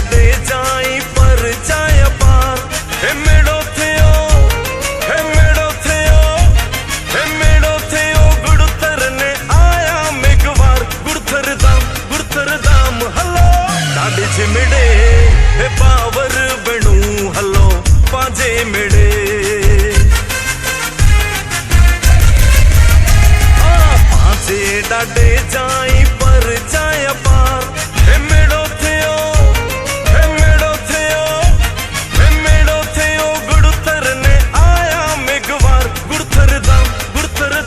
Dadae जाई पर जाय पार हे मेड़ो थियो हे मेड़ो थियो हे मेड़ो थियो गुड़तर ने आया मेघवार गुड़तर दाम हलो डाडे चिमड़े हे पावर बनू हलो पाजे मेड़े डाडे जाई पर जाय पार हे मेड़ो थियो हे मेड़ो थियो हे मेड़ो थियो गुड़तर ने आया मेघवार गुड़तर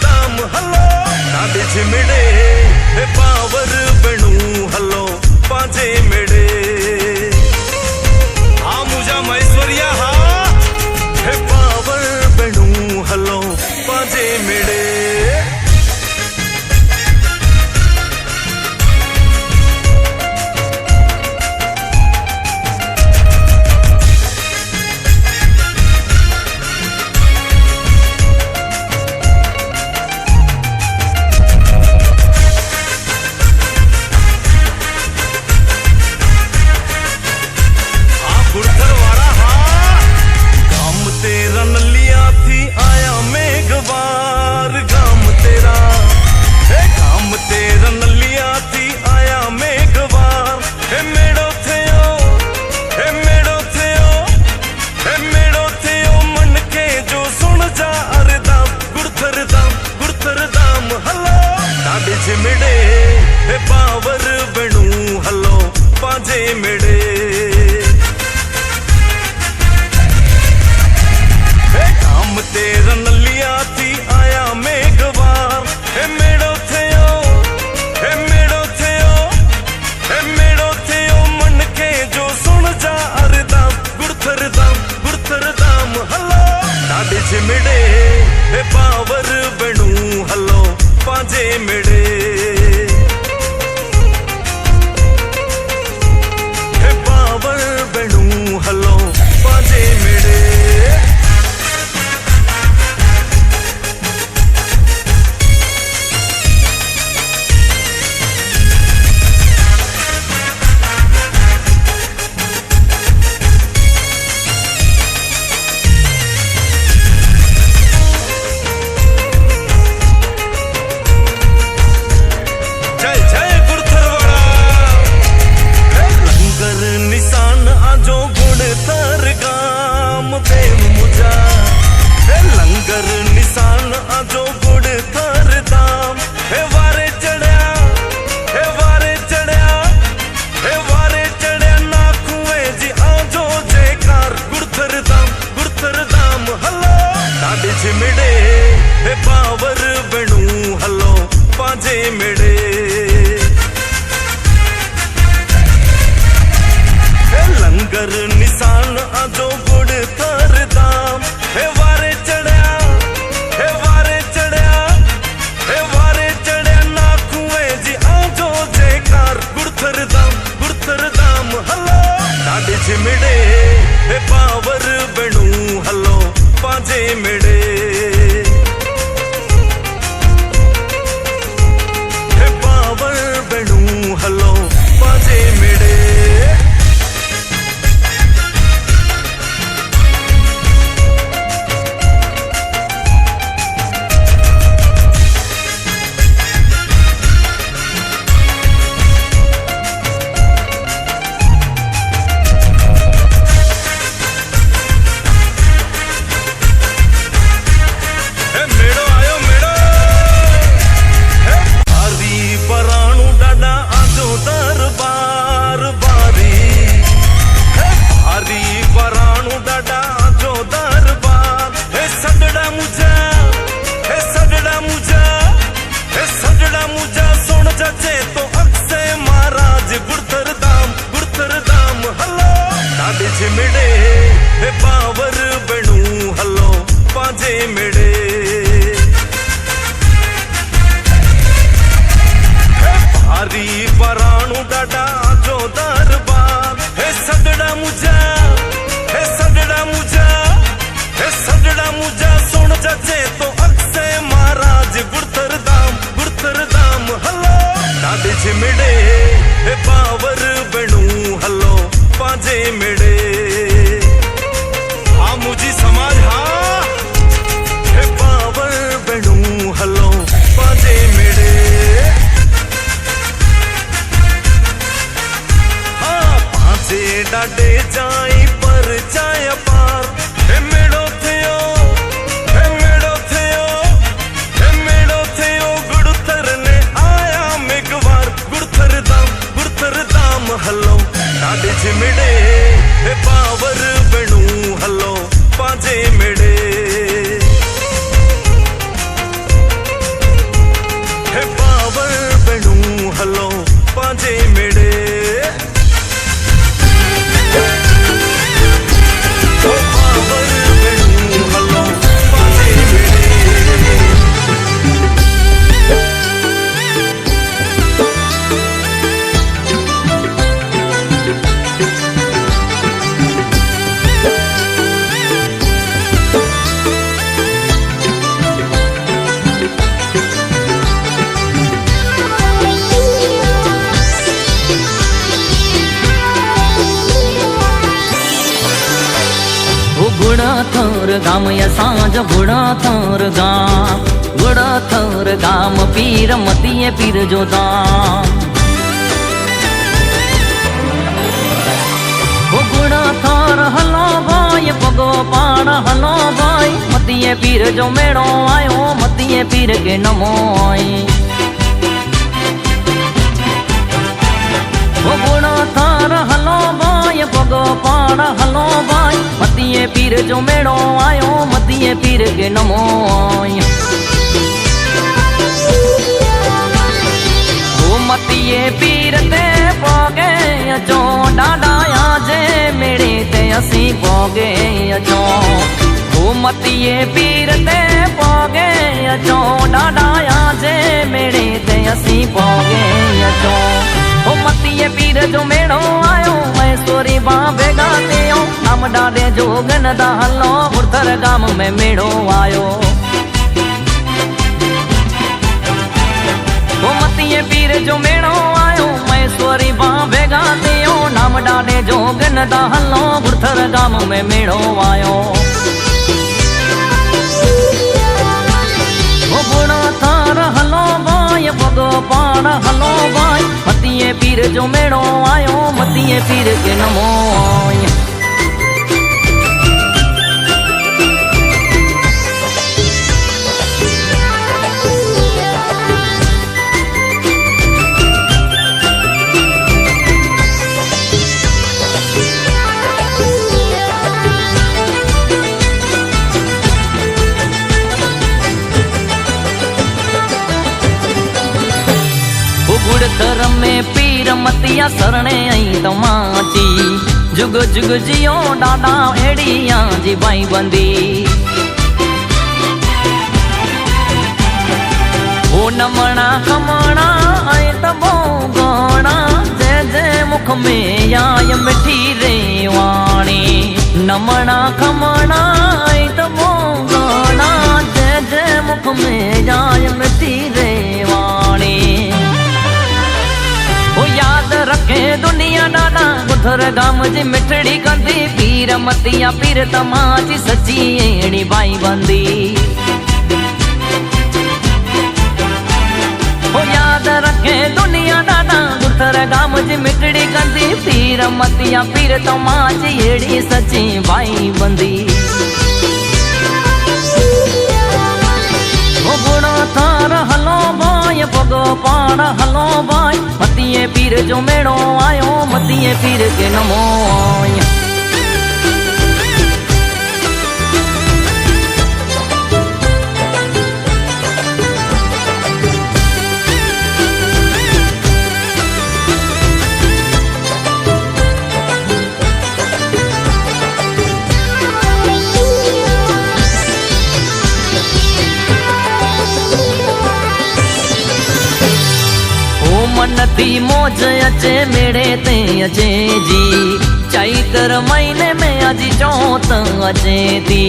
दाम हलो डाडे चिमड़े हे पावर बनू हलो पाजे मेड़े हाँ मुझा मैश्वर्या हाँ हे पावर बनू हलो पाजे मेड़े चिमड़े हे पावर बनू हलो पाजे मेड़े हे काम तेरा नलिया थी आया मेघवार हे मेड़ो थियो हे मेड़ो थियो हे मेड़ो थियो मन के जो सुन जा अरदास गुड़तर दाम हलो डाडे चिमड़े हे पावर बनू हलो पाजे मेड़े हे पावर बनू हलो पाजे मेड़े चिमड़े हे पावर बनू हलो पाजे मेड़े हे लंगर निशान आजो गुड़ तर दाम हे वारे चढ़या हे वारे चढ़या हे वारे चढ़या नाखुए जी आजो जयकार गुड़तर दाम हलो डाडे चिमड़े हे पावर बनू हलो पाजे मेड़े हे पावर बनू हलो पाजे मेड़े चिमड़े हे पावर बनू हलो पाजे मेड़े हे भारी पराणु डाडा जो दरबार हे सगड़ा मुझा हे सगड़ा मुझा हे सगड़ा मुझा सुन जचे तो अक्षय महाराज गुड़तर दाम हलो डाडे चिमड़े हे पावर बनू हलो पाजे मेड़े। हाँ मुझी समाज हाँ हे पावर बेणू हलो पाजे मेड़े। हाँ पाजे डाडे जाई पर जाय पार हे मेड़ो थियो हे मेड़ो थियो हे मेड़ो थियो गुड़थर ने आया मेघवार गुड़थर दाम हलो डाडे चिमड़े हे पावर बेणू हलो पाजे मेड़े। हे पावर बेणू हलो पाजे मेड़े। ओ पावर बेणू हलो पाजे मेड़े। गुड़थर गाम या सांझ गुड़थर गाम पीर मतीय पीर जो दाम। गुड़थर हलो भाई पगो पाण हलो भाई मतीय पीर जो मेड़ो आयो मतीय पीर के नमो आई। गुड़थर हलो भाई पगो पाण हलो भाई मतीय पीर जो मेड़ो आयो मतीय पीर के नमो आई। ओ मतीय पीर ते पोगे अचो डाडा आजे मेड़े ते असी पोगे अचो। ओ मतीय पीर ते पोगे अचो डाडा आजे मेड़े ते असी पोगे अचो। ओ मतीय पीर जो मेड़ो आयो मैं सोरी बाबे गाते नाम डाडे जोगन दा हलो गुड़थर गाम में मेड़ो आयो। ओ मतीय पीर जो मेड़ो आयो मैं सोरी बाबे गाते नाम डाडे जोगन दा हलो गुड़थर गाम में मेड़ो आयो। ओ गुड़थर हलो भाई पगो पाण हलो भाई मतीय पीर जो मेड़ो आयो मतीय पीर के नमो आई। गुड़थर में पीर मतिया सरणे आई तमाची जुग जुग जियो डाडा एड़िया जी बाई बंदी। ओ नमणा खमणा आई तबो गोणा जय जय मुख में आय मिठी रे वाणी। नमणा खमणा आई तबो गोणा जय जय मुख में आय मिठी रे वाणी। ओ याद रखे दुनिया डाडा गुड़थर गाम जी मिठड़ी कंदी पीर मतिया पीर तमाची सची एड़ी बाई बंदी। ओ याद रखे दुनिया डाडा गुड़थर गाम जी मिठड़ी कंदी पीर मतिया पीर तमाची एड़ी सची बाई बंदी। ओ गुड़थर हलो भाई पगो पाण हलो भाई मतीय पीर जो मेड़ो आयो मतीय पीर के नमो आई। मन थी मौज अचे मेड़े ते अचे जी चैतर महीने में अज चौथ अचे थी।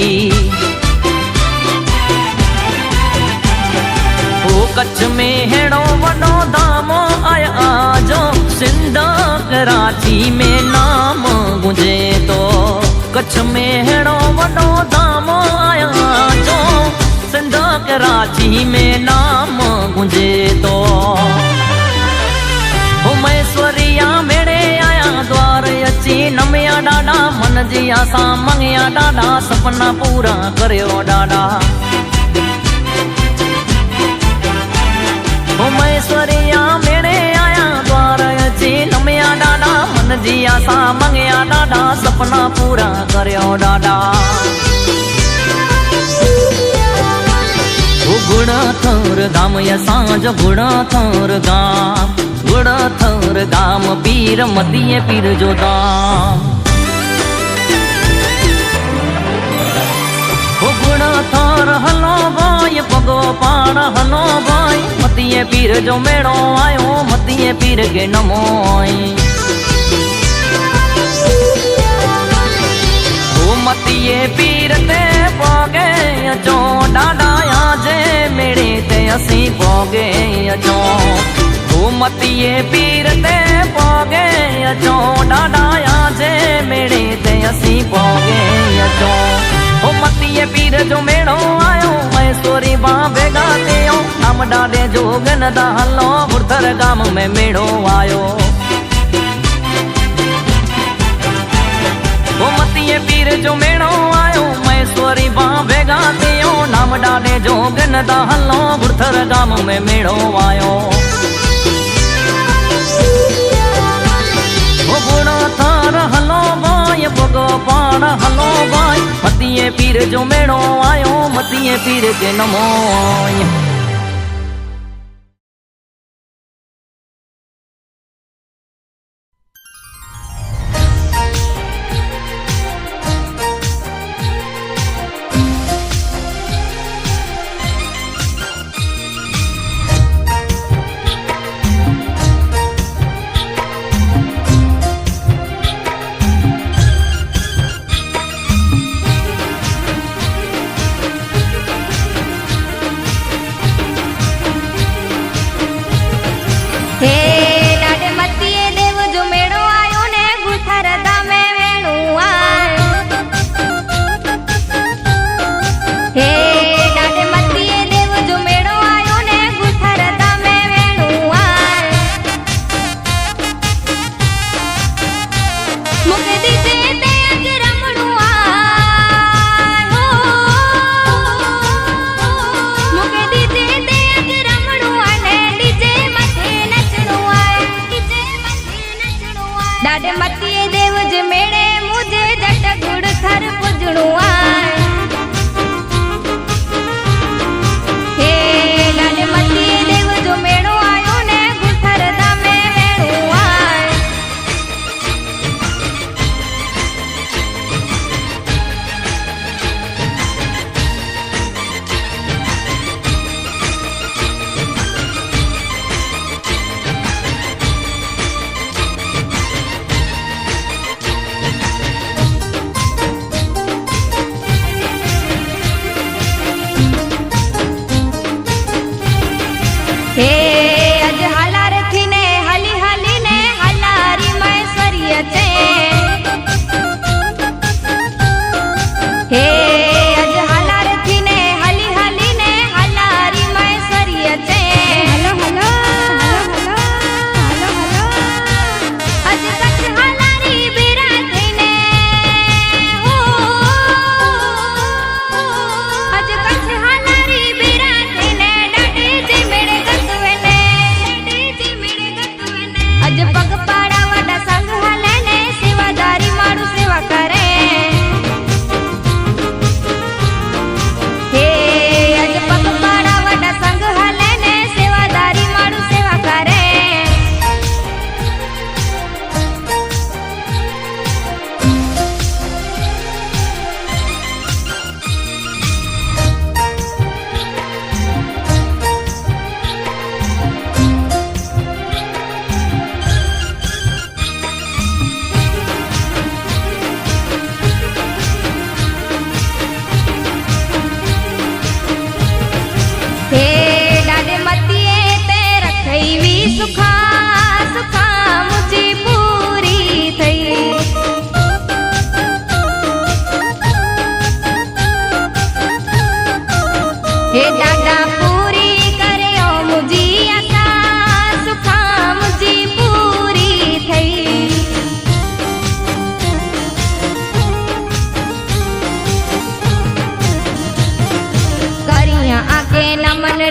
ओ कच्छ में हेड़ो वॾो धामो आया आजो सिंध कराची में नाम गुंजे तो कच्छ में हेड़ो वॾो धाम आया जो सिंध कराची में नाम गुंजे तो उमेश्वरिया मेरे आया द्वार अची नमिया ॾाढा मन जी आसा मंगिया ॾाढा सपना पूरा करियो ॾाढा उमेश्वरिया मेरे आया द्वार अची नमिया ॾाढा मन जी आसा मंगिया ॾाढा सपना पूरा करियो ॾाढा गुड़ थोर गाम असांज गुड़ थोर गाम पीर मतीए पीर जो दाम गुड़ थोर हलो भाई पगो पाण हलो भाई मतीए पीर जो मेड़ो आयो मतीए पीर के नमो मतीए पीर ते पोगे अचो ॾाढा जे मेड़े ते असीं पोगे अचो मतीए पीर ते पोगे अचो ॾाढा जे मेड़े ते असीं पोगे अचो मतीए पीर जो मेड़ो आयो मैसूरी बा भेगा थियो नाम ॾाढे जोगन दा हलो बुरथर गाम में मेड़ो आयो मतीए पीर जो मेड़ो आयो मैसूरी बा भेगा थियो नाम ॾाढे जोगन दा हलो बुरथर गाम में मेड़ो आयो बुढ़ो थार हलो भाई पगो पाण हलो भाई मतीए पीर जो मेड़ो आयो मतीए पीर के नमो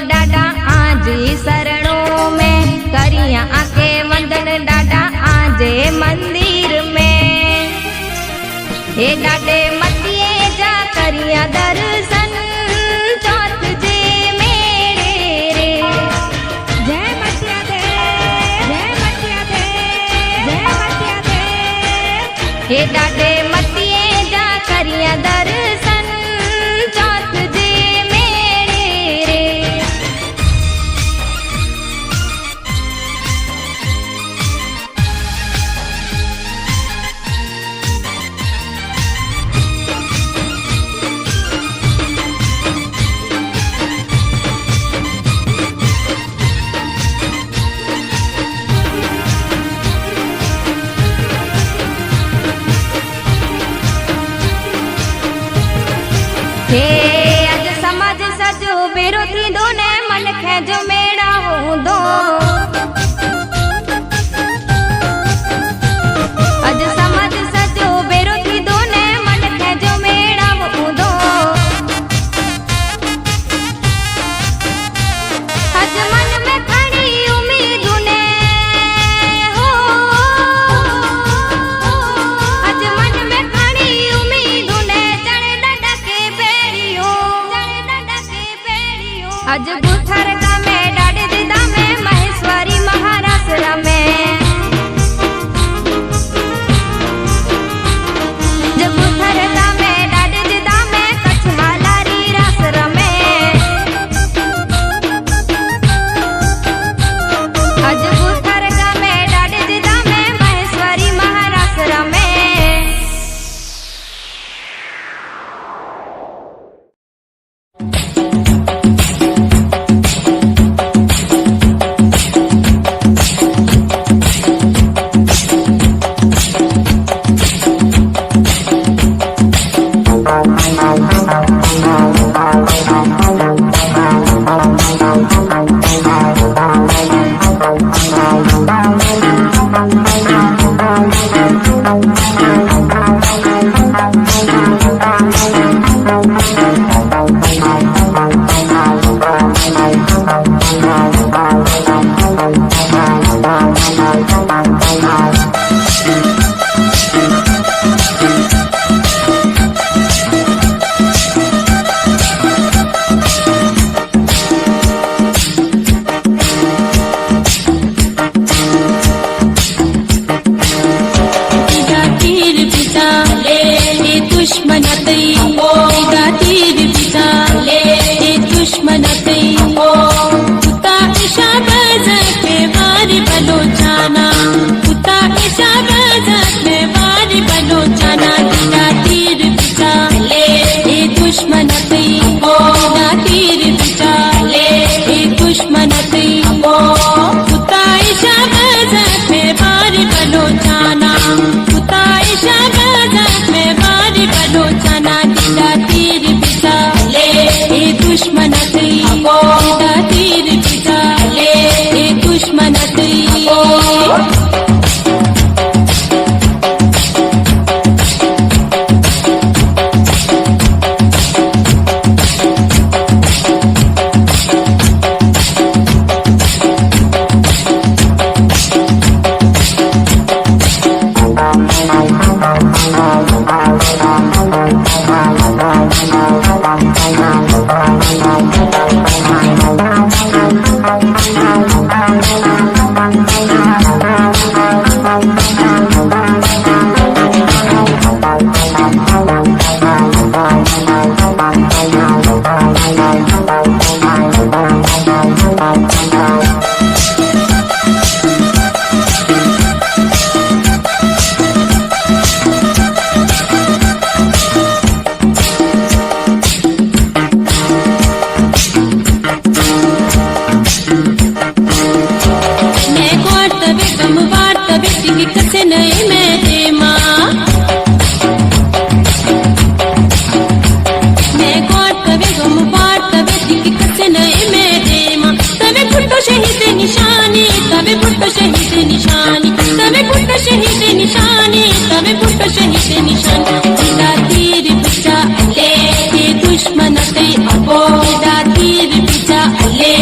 डाडा आजे शरणों में, करिया आके वंदन डाडा आजे मंदिर में। हे डाडे मतिए जा करिया दर्शन, चौथ जे मेरे रे। जय मटिया दे, जय मटिया दे, जय मटिया दे। हे डाडे मतिए जा करिया दर्शन, चौथ जे मेरे रे। हे अज समाज सजो बेरो थी दो ने मन खे जो मेड़ा हूं दो। अज समाज सजो बेरो थी दो ने मन खे जो मेड़ा हूं दो। अज मन में खड़ी उम्मीद ने हो, अज मन में खड़ी उम्मीद ने चढ़ डाडा के बेड़ियो, चढ़ डाडा के बेड़ियो। अज बुथर का में डाडे दिदा में महेश्वरी महाराष्ट्र में। जब बुथर का में डाडे दिदा में कच्छ हालारी रासर में। अज बुथर का में डाडे दिदा में महेश्वरी महाराष्ट्र में। तीर बिचा ले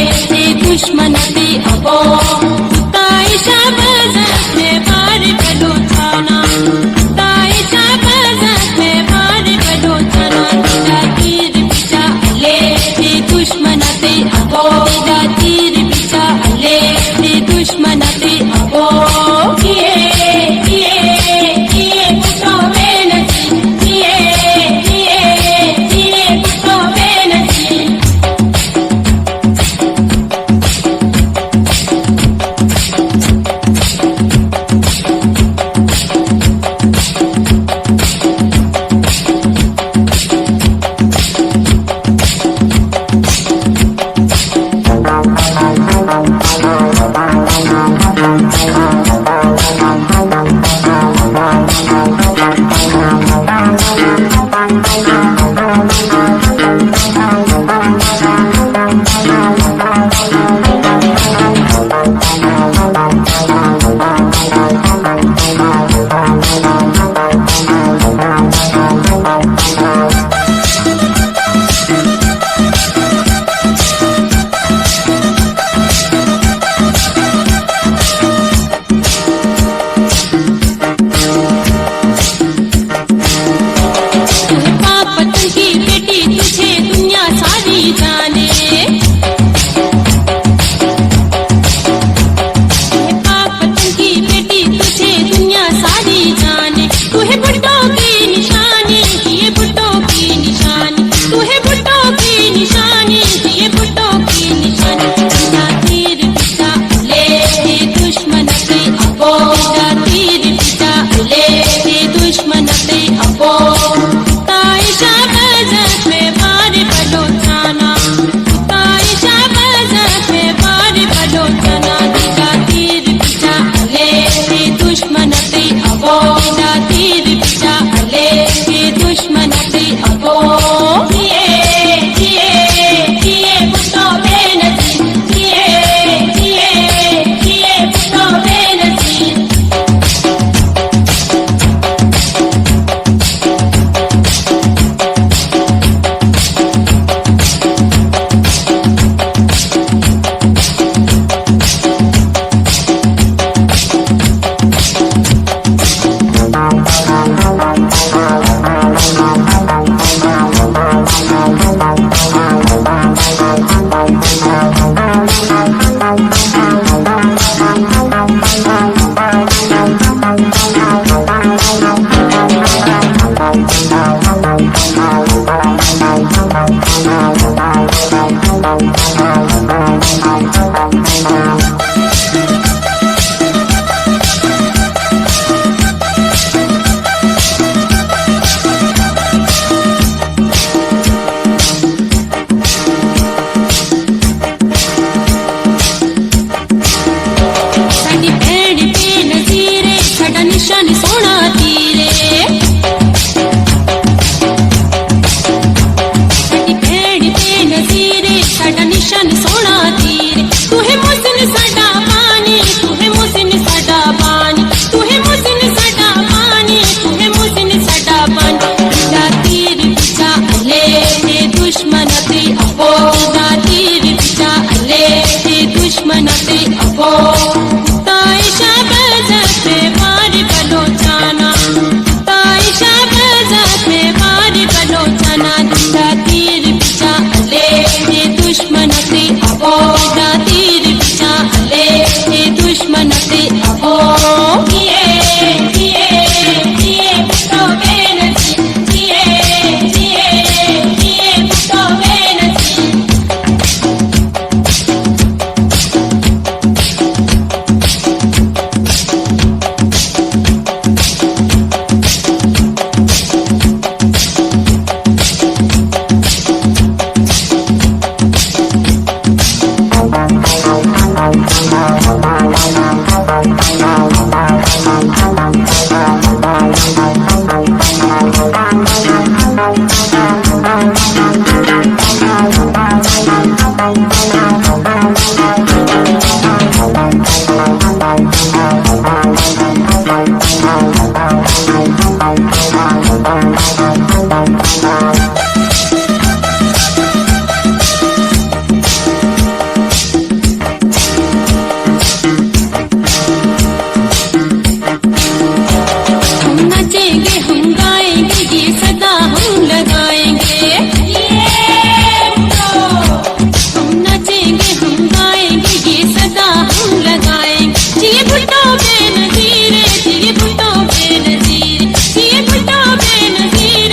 जिए भुट्टो बेनजीर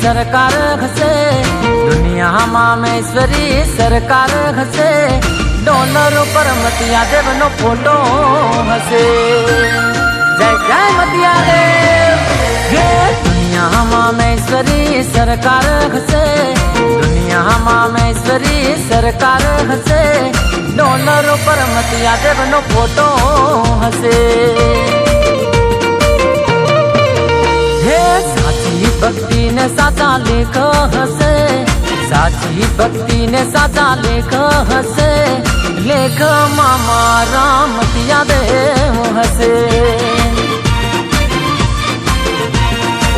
सरकार घसे दुनिया मामेश्वरी सरकार घसे डॉलर पर मतिया देव नो फोटो हसे जय जय मतिया देव ये दुनिया मामेश्वरी सरकार घसे दुनिया मामेश्वरी सरकार घसे डॉलर पर मतिया देव नो फोटो हसे हे साची भक्ति ने साचा लेख हसे साची भक्ति ने साचा लेख हसे लेख मामा राम मतिया देव हसे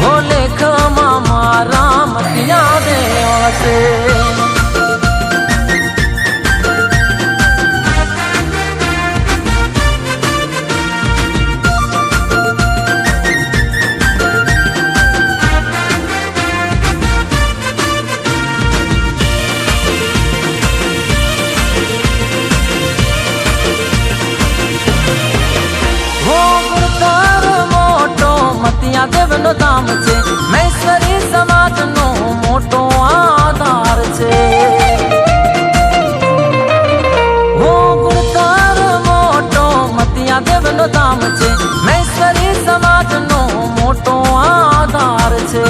ओ लेख मामा राम मतिया देव हसे देव नो दाम छे महेश्वरी समाज नो मोटो आधार छे हो गुणकार मोटो मतिया देव नो दाम छे महेश्वरी समाज नो मोटो आधार छे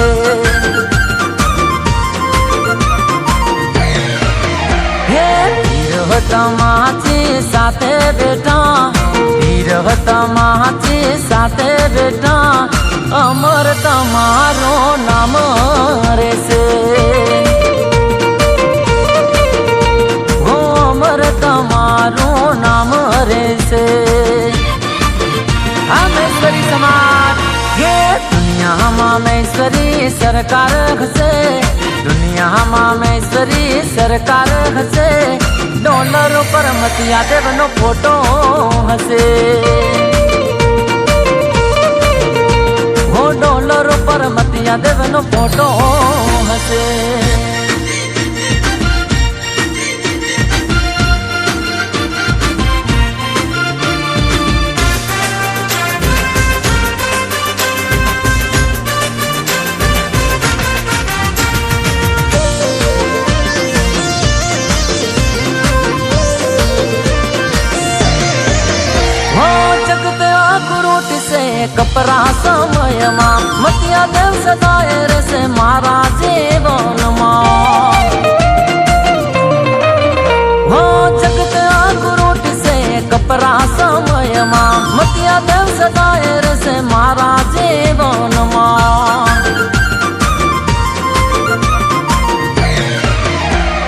हे वीरवता माची साथे बेटा वीरवता माची साथे बेटा अमर तमारो नाम रे से हो अमर तमारो नाम रे से मामेश्वरी समाज ये दुनिया मामेश्वरी सरकार घसे दुनिया मामेश्वरी सरकार घसे डॉलर पर मतिया देव नो फोटो हसे डॉलर पर मतिया देव नो फोटो हसे कपरा समय मतिया देव सदाए रे से मारा जीवन हो जगत आकुरूट से कपरा समय मतिया देव सदाए रे से मारा जीवन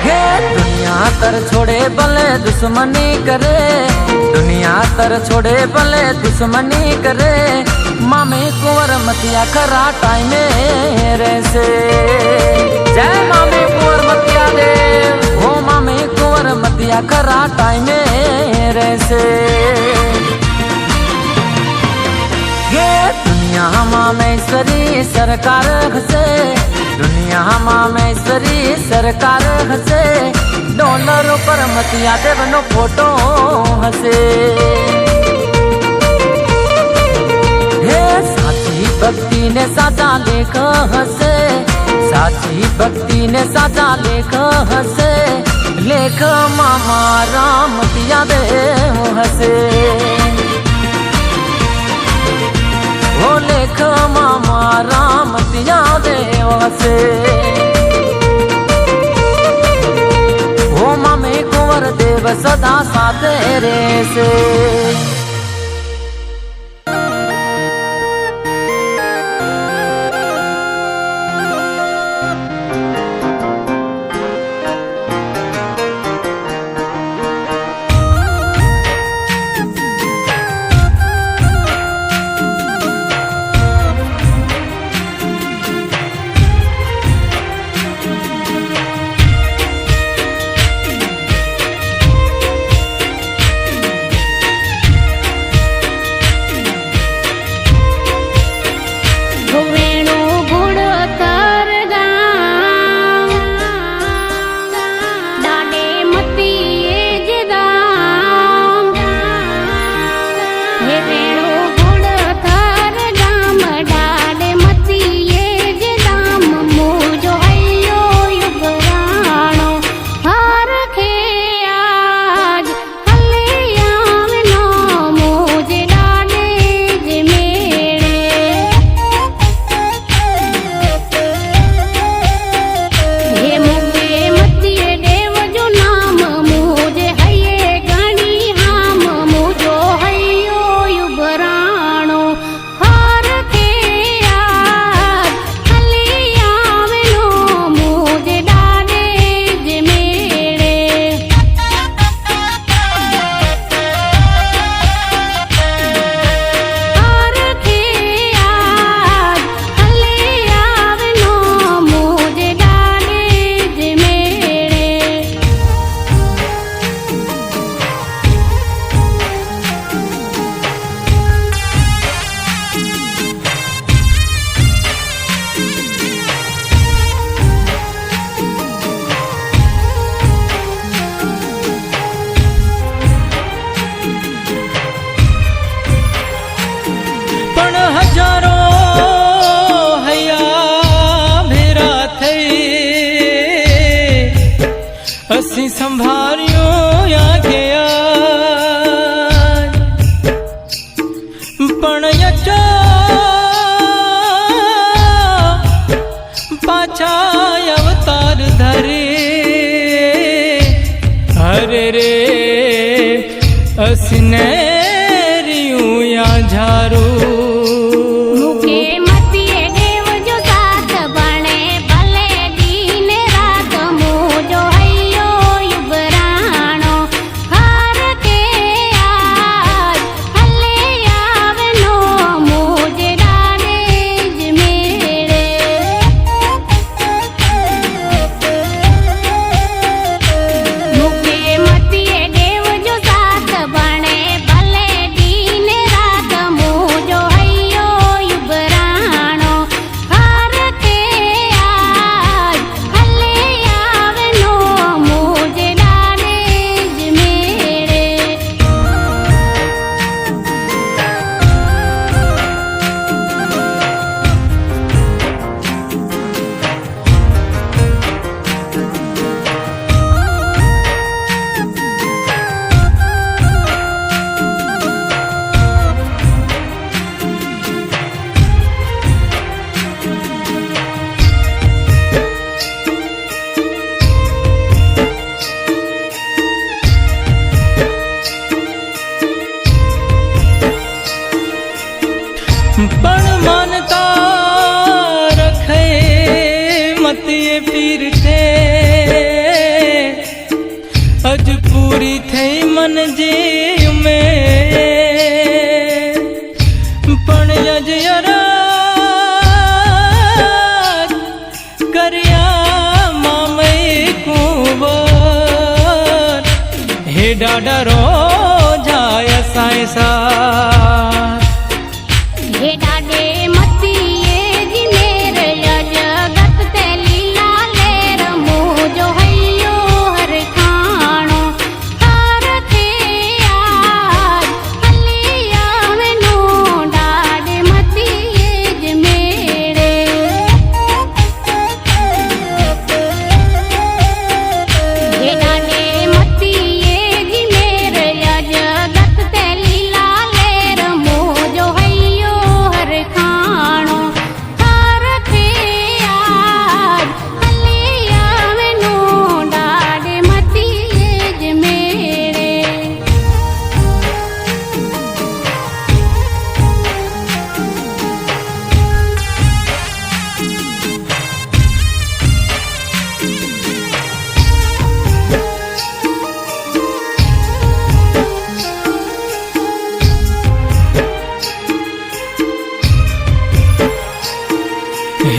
हे दुनिया तर छोड़े भले दुश्मनी करे दुनिया तर छोड़े भले दुश्मनी करे मामे कुंवर मतिया खरा टाइम रे से जय मामे कुंवर मतिया देव हो मामे कुंवर मतिया खरा टाइम रे से ये दुनिया मामेश्वरी सरकार घसे दुनिया मामेश्वरी सरकार घसे डॉलर पर मतिया देव नो फोटो हसे हे साची भक्ति ने साचा लेख हसे साची भक्ति ने साचा लेख हसे लेख मामा राम मतिया देव हसे ओ लेख मामा राम मतिया देव हसे मामे कुंवर देव सदा साथ रे से संभारियो आखे पण यचो पाछा अवतार धरे हरे रे असने रियू या झारू पण मानता रखे मतिए पीर थे अज पूरी थे मन जी में पण अज करया मामे कुंवर हे डाडा रो जाय सायसा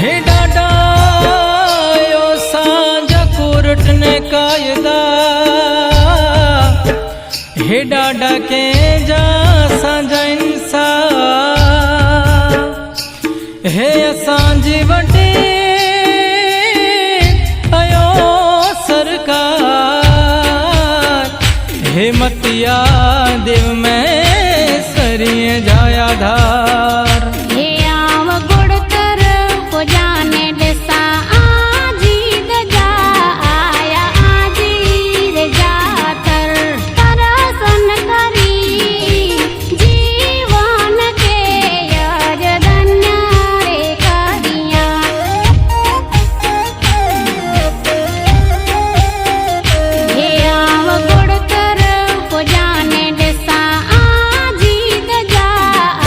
हे डाडा यो सांझा कोर्ट ने कायदा हे डाडा के जा सांझा इंसाफ हे सांझी वटे आयो सरकार हे मतिया देव में सरिये जाया धार जाने दिसा आजी गजा आया आजी रे जातर तरसन करी जीवन के यार धन्य रे करिया हे आव गुड़तर को जाने दिसा आजी गजा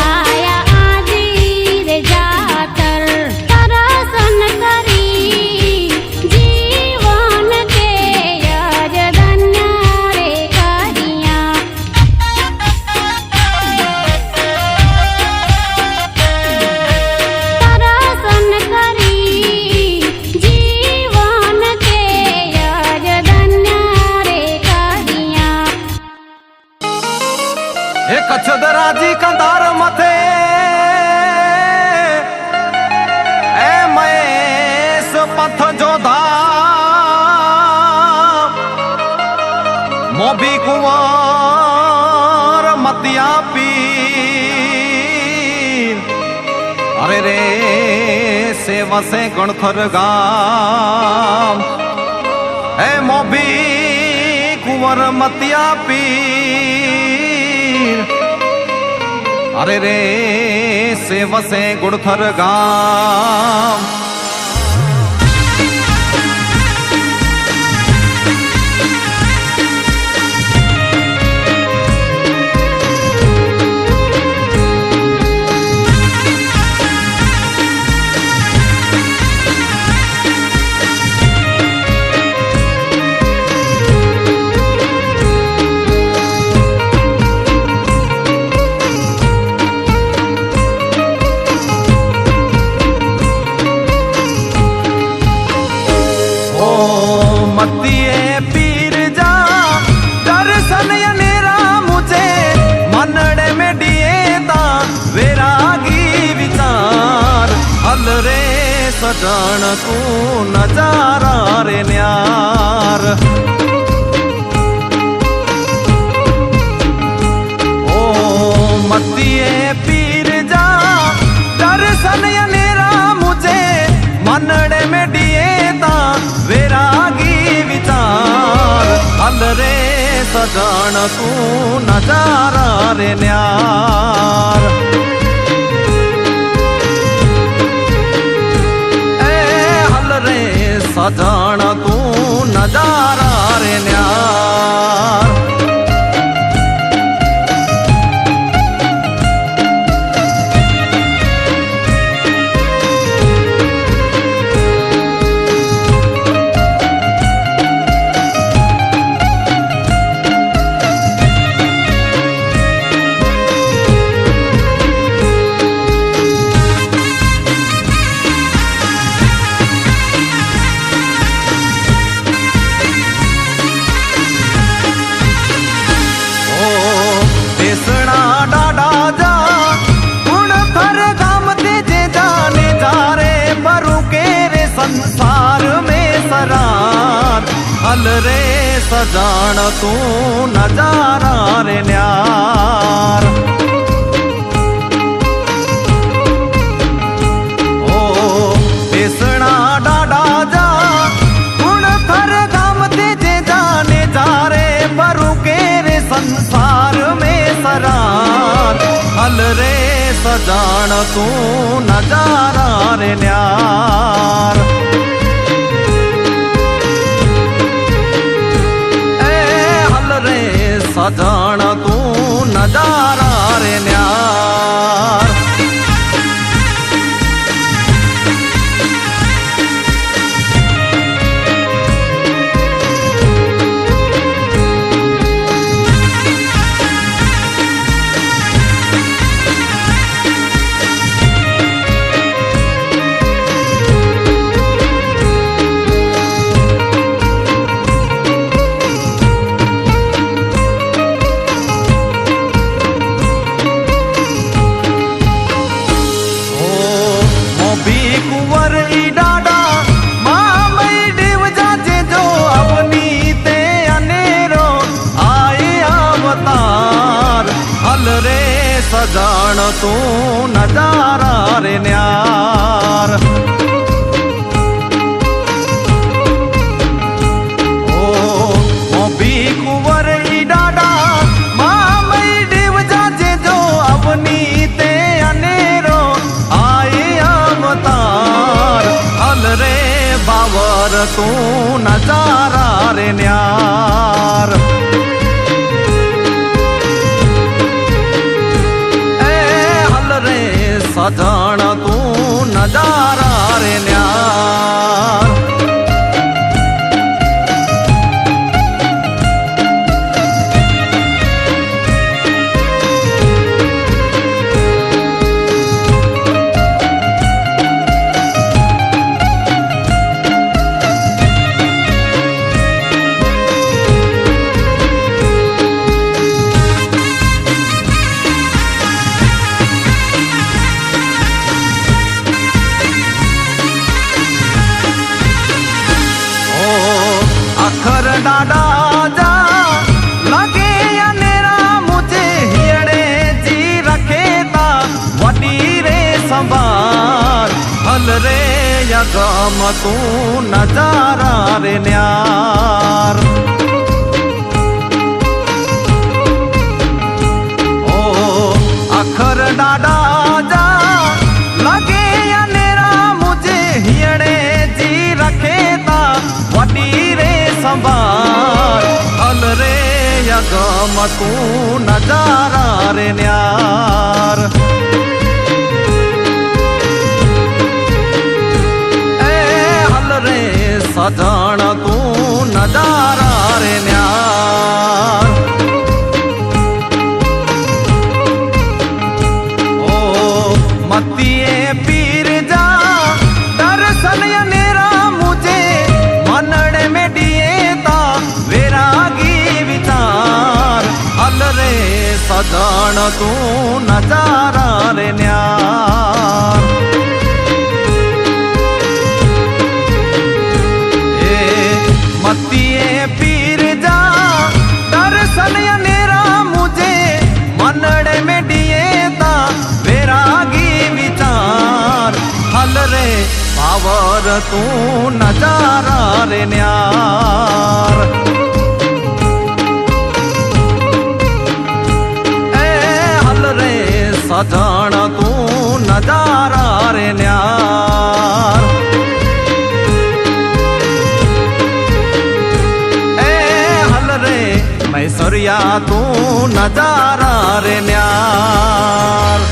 आया आजी रे जातर जीवन के यार धन्य रे करिया तरसन करी जीवन के यार धन्य रे करिया हे कच्छदराजी कंधार मथे ए महेश पथ जोधा मोबी कुंवर मतिया पीर अरे रे सेवा से गणखर गाम ए मोबी कुंवर मतिया पीर अरे रे से वसे गुड़थर गाम मतिए पीर जा दर्शन नेरा मुझे मनड़े में डिएता वेरागी विचार हल रे सजन तू नजारा रे न्यार ओ मतिए पीर जा दर्शन नेरा मुझे मनड़े में डिएता वेरागी विचार हल रे सजन तू नजारा रे न्यार ए हल रे सजन तू नजारा रे न्यार संसार में सरार हल रे सजान तू नजारा रे न्यार ओ बेसना डाडा जा गुण थर गाम तेजे जाने जा रे परू के रे संसार में सरार हल रे सजान तू नजारा रे न्यार सजान तू नजारा रे न्यार सजान तू नजारा रे न्यार ओ मोबी कुंवर डाडा मामई डिव जाजे जो अपनी ते अनेरो आए अवतार हल रे बावर तू नजारा रे न्यार सजान तू नजारा रे न्यार डाडा जा लगे अनेरा मुझे हियड़े जी रखे ता वडी रे संभार हल रे यगम तू नजारा रे न्यार डाडा जा लगे अनेरा मुझे हियड़े जी रखेता वडी रे संभार हल रे यगम तू नजारा रे न्यार सजान तू नजारा रे न्यार ओ मतिए पीर जा दर्शन नेरा मुझे मनड़े में दिएता वेरागी विचार हल रे सजान तू नजारा रे न्यार मतिए पीर जा दर्शन नेरा मुझे मनड़े में दिएता वेरागी विचार हल रे पावर तू नजारा रे न्यार ए हल रे सजान तू नजारा रे न्यार मैसरिया तू नजारा रे न्यार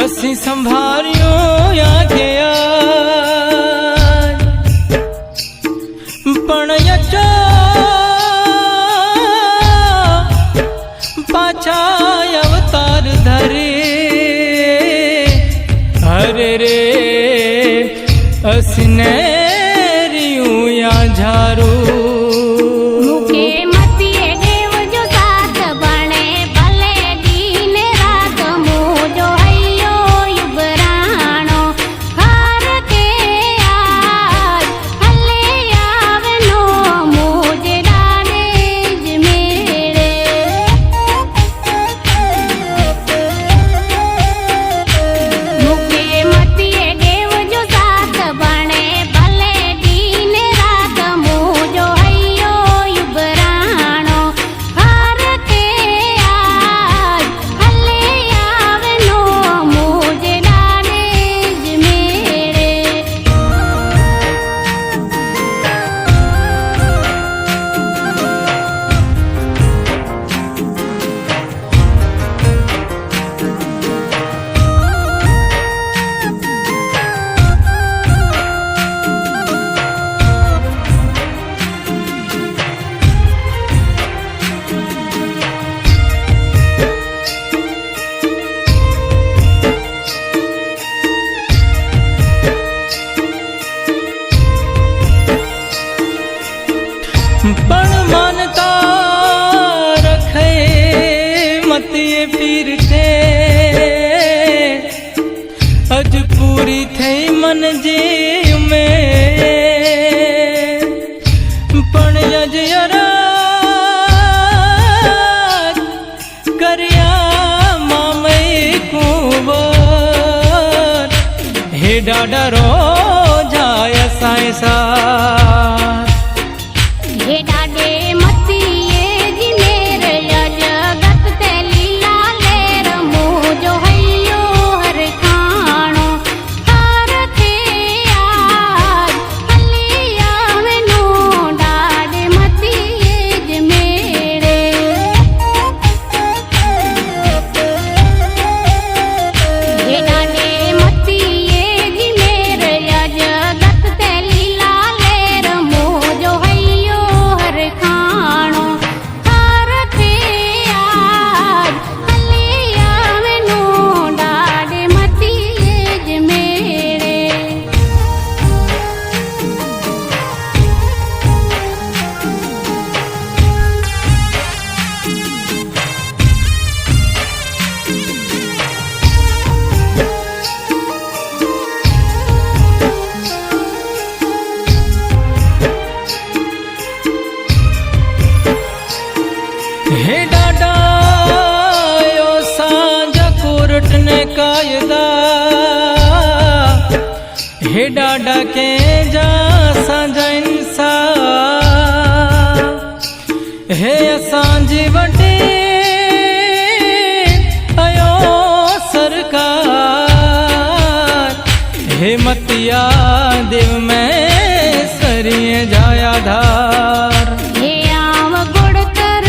असी संभारियो या गया पण यचा पाछा अवतार धरे हरे रे असने रियूं या झारू मुके मतिए देव जो साथ बने जी में पण यजरा करिया मामई कुंवर हे डाडा रो जाय सायसा हे डाडे मतिए जिनेर जगत ते लीला लेर मोजो हयो हर खाणो हर थे आज हलिया वेनो डाडे मतिए जमेड़े हे डाडे मतिए जिनेर जगत ते लीला लेर मोजो हयो हर खाणो हर थे आज हलिया वेनो डाडे मतिए जमेड़े हे डाडा यो सांझा कोर्ट ने कायदा हे डाडा के जा सांझा इंसाफ हे सांझी वटे आयो सरकार हे मतिया देव में सरिये जाया धार हे आव गुड़ कर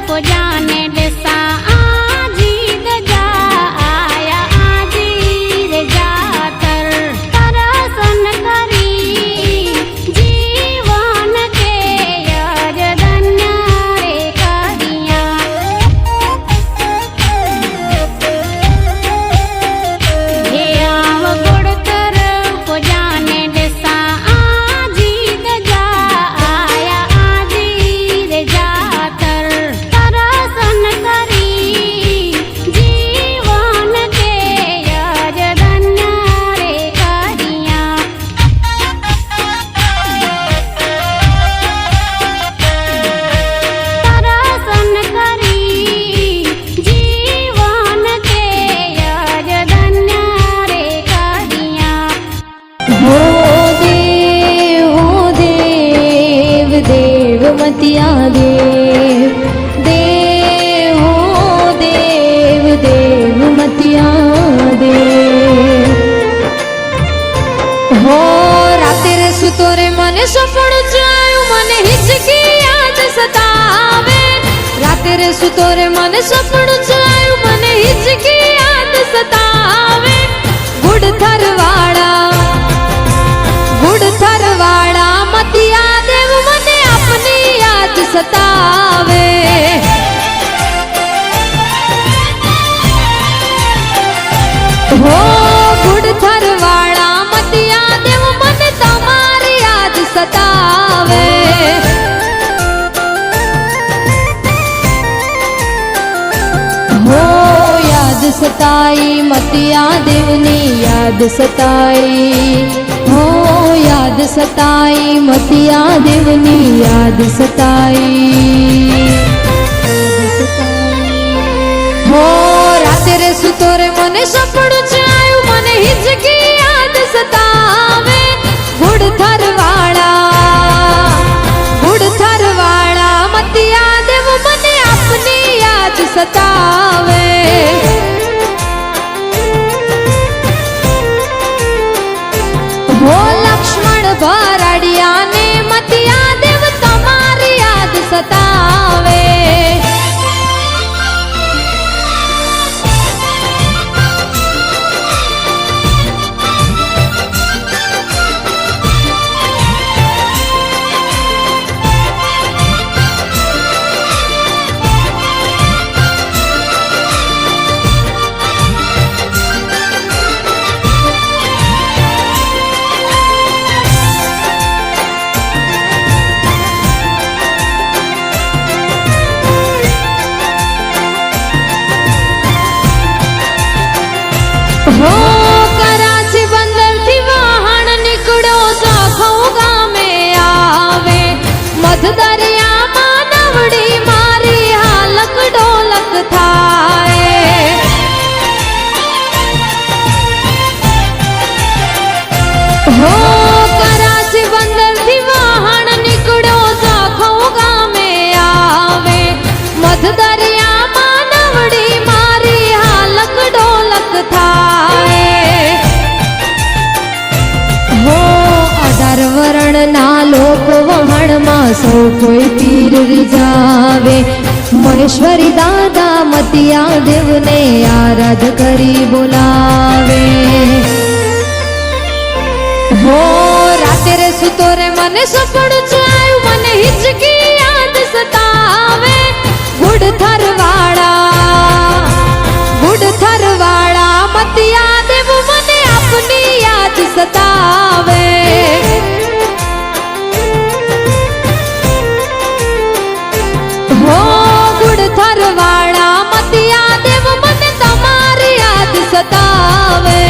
को जाने देसा आजी दजा आया आजी रे जातर तरसन करी जीवन के यज धन्य रे करिया हे आव गुड़ कर को जाने देसा आजी दजा आया आजी रे जातर तरसन करी जीवन के यज धन्य रे करिया तरसन करी जीवन के यज धन्य रे करिया हो देव देव मतिया देव देव हो देव देव मतिया देव हो राते रे सुतो रे मने सपन जायो मने हिचकी याद सतावे राते रे सुतो रे मने सपन जायो मने हिचकी याद सतावे गुड़ थरवाड़ा मतिया देव मने अपनी याद सतावे हो गुड़ थरवाड़ा मतिया देव मने तुम्हारी याद सतावे हो याद सताई मतिया देवनी याद सताई हो याद सताई मतिया देवनी याद सताई हो राते रे सुतो रे मने सपन जायो मने हिचकी याद सतावे गुड़ थरवाड़ा मतिया देव मने अपनी याद सतावे हो लक्ष्मण भराड़िया ने मतिया देव तुम्हारी याद सतावे મધ દરિયામાં નવડી મારી હાલક ડોલક થાય હો 18 વર્ણના લોક વહાણમાં સૌ કોઈ પીર રીઝાવે મહેશ્વરી દાદા મતિયા દેવને આરાધ કરી બોલાવે હો રાતે રે સુતો રે મને સપનું ચાયું મને હિચકી યાદ સતાવે ગુડ થરવાળા મતિયા દેવ મને આપની યાદ સતાવે હો ગુડ થરવાળા મતિયા દેવ મને તમારી યાદ સતાવે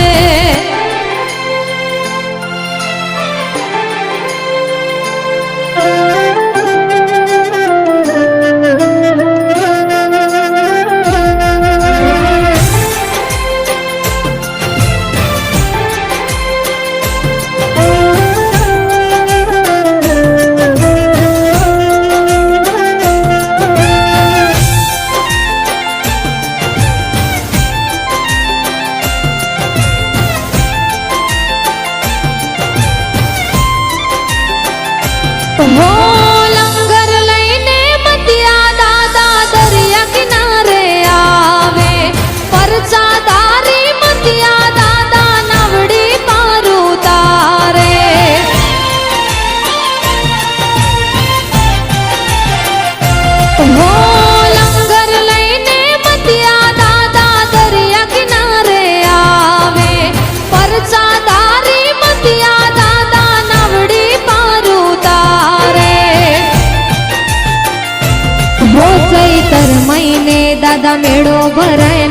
હો લંગર લઈને મતિયા દાદા દરિયા કિનારે આવે પરચાદારી મતિયા દાદા નવડી પાર ઉતારે હો લંગર લઈને મતિયા દાદા દરિયા કિનારે આવે પરચાદારી મતિયા દાદા નવડી પાર ઉતારે હો ચૈતર મહિને દાદા મેળો ભરાય